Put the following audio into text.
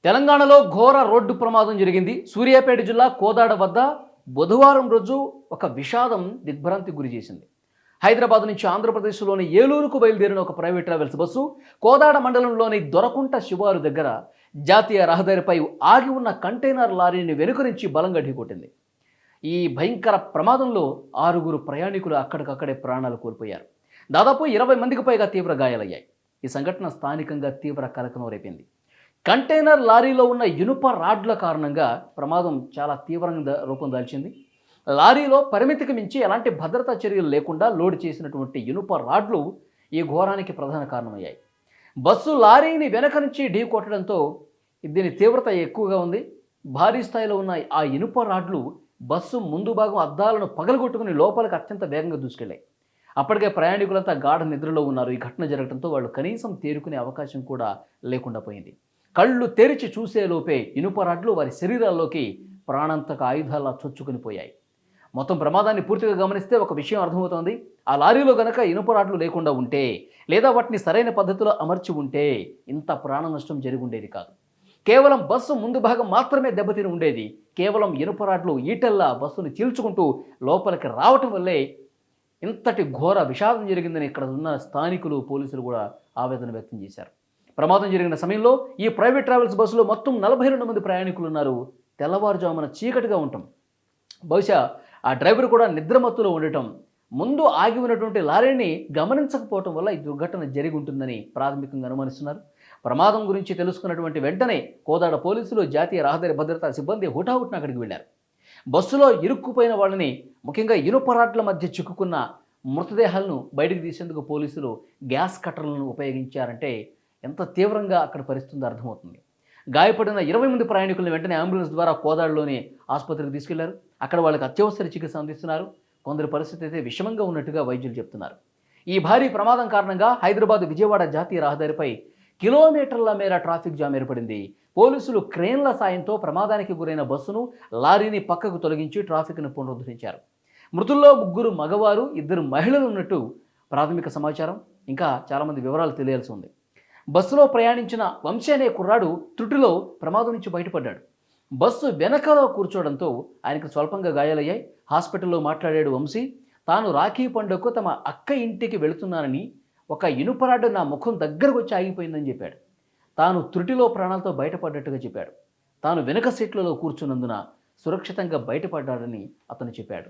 తెలంగాణలో ఘోర రోడ్డు ప్రమాదం జరిగింది. సూర్యాపేట జిల్లా కోదాడ వద్ద బుధవారం రోజు ఒక విషాదం దిగ్భ్రాంతికి గురి చేసింది. హైదరాబాద్ నుంచి ఆంధ్రప్రదేశ్లోని ఏలూరుకు బయలుదేరిన ఒక ప్రైవేట్ ట్రావెల్స్ బస్సు కోదాడ మండలంలోని దొరకుంట శివారు దగ్గర జాతీయ రహదారిపై ఆగి ఉన్న కంటైనర్ లారీని వెనుక నుంచి బలంగా ఢీకొట్టింది. ఈ భయంకర ప్రమాదంలో 6 ప్రయాణికులు అక్కడికక్కడే ప్రాణాలు కోల్పోయారు. దాదాపు 20 మందికి పైగా తీవ్ర గాయాలయ్యాయి. ఈ సంఘటన స్థానికంగా తీవ్ర కలకలం రేపింది. కంటైనర్ లారీలో ఉన్న ఇనుప రాడ్ల కారణంగా ప్రమాదం చాలా తీవ్రంగా రూపం దాల్చింది. లారీలో పరిమితికి మించి ఎలాంటి భద్రతా చర్యలు లేకుండా లోడ్ చేసినటువంటి ఇనుప రాడ్లు ఈ ఘోరానికి ప్రధాన కారణమయ్యాయి. బస్సు లారీని వెనక నుంచి ఢీ కొట్టడంతో దీని తీవ్రత ఎక్కువగా ఉంది. భారీ స్థాయిలో ఉన్న ఆ ఇనుప రాడ్లు బస్సు ముందు భాగం అద్దాలను పగలగొట్టుకుని లోపలికి అత్యంత వేగంగా దూసుకెళ్లాయి. అప్పటికే ప్రయాణికులంతా గాఢ నిద్రలో ఉన్నారు. ఈ ఘటన జరగడంతో వాళ్ళు కనీసం తేరుకునే అవకాశం కూడా లేకుండా పోయింది. కళ్ళు తెరిచి చూసేలోపే ఇనుప రాడ్లు వారి శరీరాల్లోకి ప్రాణాంతక ఆయుధాలా చొచ్చుకుని పోయాయి. మొత్తం ప్రమాదాన్ని పూర్తిగా గమనిస్తే ఒక విషయం అర్థమవుతోంది. ఆ లారీలో గనక ఇనుప రాడ్లు లేకుండా ఉంటే, లేదా వాటిని సరైన పద్ధతిలో అమర్చి ఉంటే ఇంత ప్రాణ నష్టం జరిగి ఉండేది కాదు. కేవలం బస్సు ముందు భాగం మాత్రమే దెబ్బతిని ఉండేది. కేవలం ఇనుప రాడ్లు ఈటెల్లా బస్సును చీల్చుకుంటూ లోపలికి రావటం వల్లే ఇంతటి ఘోర విషాదం జరిగిందని ఇక్కడ ఉన్న స్థానికులు, పోలీసులు కూడా ఆవేదన వ్యక్తం చేశారు. ప్రమాదం జరిగిన సమయంలో ఈ ప్రైవేట్ ట్రావెల్స్ బస్సులో మొత్తం 42 మంది ప్రయాణికులు ఉన్నారు. తెల్లవారుజామున చీకటిగా ఉండటం, బహుశా ఆ డ్రైవర్ కూడా నిద్రమత్తులో ఉండటం, ముందు ఆగి ఉన్నటువంటి లారీని గమనించకపోవటం వల్ల ఈ దుర్ఘటన జరిగి ఉంటుందని ప్రాథమికంగా అనుమానిస్తున్నారు. ప్రమాదం గురించి తెలుసుకున్నటువంటి వెంటనే కోదాడ పోలీసులు, జాతీయ రహదారి భద్రతా సిబ్బంది హుటాహుటిన అక్కడికి వెళ్లారు. బస్సులో ఇరుక్కుపోయిన వాళ్ళని, ముఖ్యంగా ఇనుప రాడ్ల మధ్య చిక్కుకున్న మృతదేహాలను బయటకు తీసేందుకు పోలీసులు గ్యాస్ కట్టర్లను ఉపయోగించారంటే ఎంత తీవ్రంగా అక్కడ పరిస్థితి అర్థమవుతుంది. గాయపడిన 20 మంది ప్రయాణికులను వెంటనే అంబులెన్స్ ద్వారా కోదాడలోని ఆసుపత్రికి తీసుకెళ్లారు. అక్కడ వాళ్ళకి అత్యవసర చికిత్స అందిస్తున్నారు. కొందరి పరిస్థితి అయితే విషమంగా ఉన్నట్టుగా వైద్యులు చెప్తున్నారు. ఈ భారీ ప్రమాదం కారణంగా హైదరాబాద్ విజయవాడ జాతీయ రహదారిపై కిలోమీటర్ల మేర ట్రాఫిక్ జామ్ ఏర్పడింది. పోలీసులు క్రేన్ల సాయంతో ప్రమాదానికి గురైన బస్సును, లారీని పక్కకు తొలగించి ట్రాఫిక్ను పునరుద్ధరించారు. మృతుల్లో 3 మగవారు, 2 మహిళలు ఉన్నట్టు ప్రాథమిక సమాచారం. ఇంకా చాలామంది వివరాలు తెలియాల్సి ఉంది. బస్సులో ప్రయాణించిన వంశీ అనే కుర్రాడు త్రుటిలో ప్రమాదం నుంచి బయటపడ్డాడు. బస్సు వెనకలో కూర్చోవడంతో ఆయనకు స్వల్పంగా గాయాలయ్యాయి. హాస్పిటల్లో మాట్లాడాడు వంశీ. తాను రాఖీ పండుగకు తమ అక్క ఇంటికి వెళుతున్నానని, ఒక ఇనుపరాడ్డు నా ముఖం దగ్గరకు వచ్చి ఆగిపోయిందని చెప్పాడు. తాను త్రుటిలో ప్రాణాలతో బయటపడ్డట్టుగా చెప్పాడు. తాను వెనక సీట్లలో కూర్చున్నందున సురక్షితంగా బయటపడ్డాడని అతను చెప్పాడు.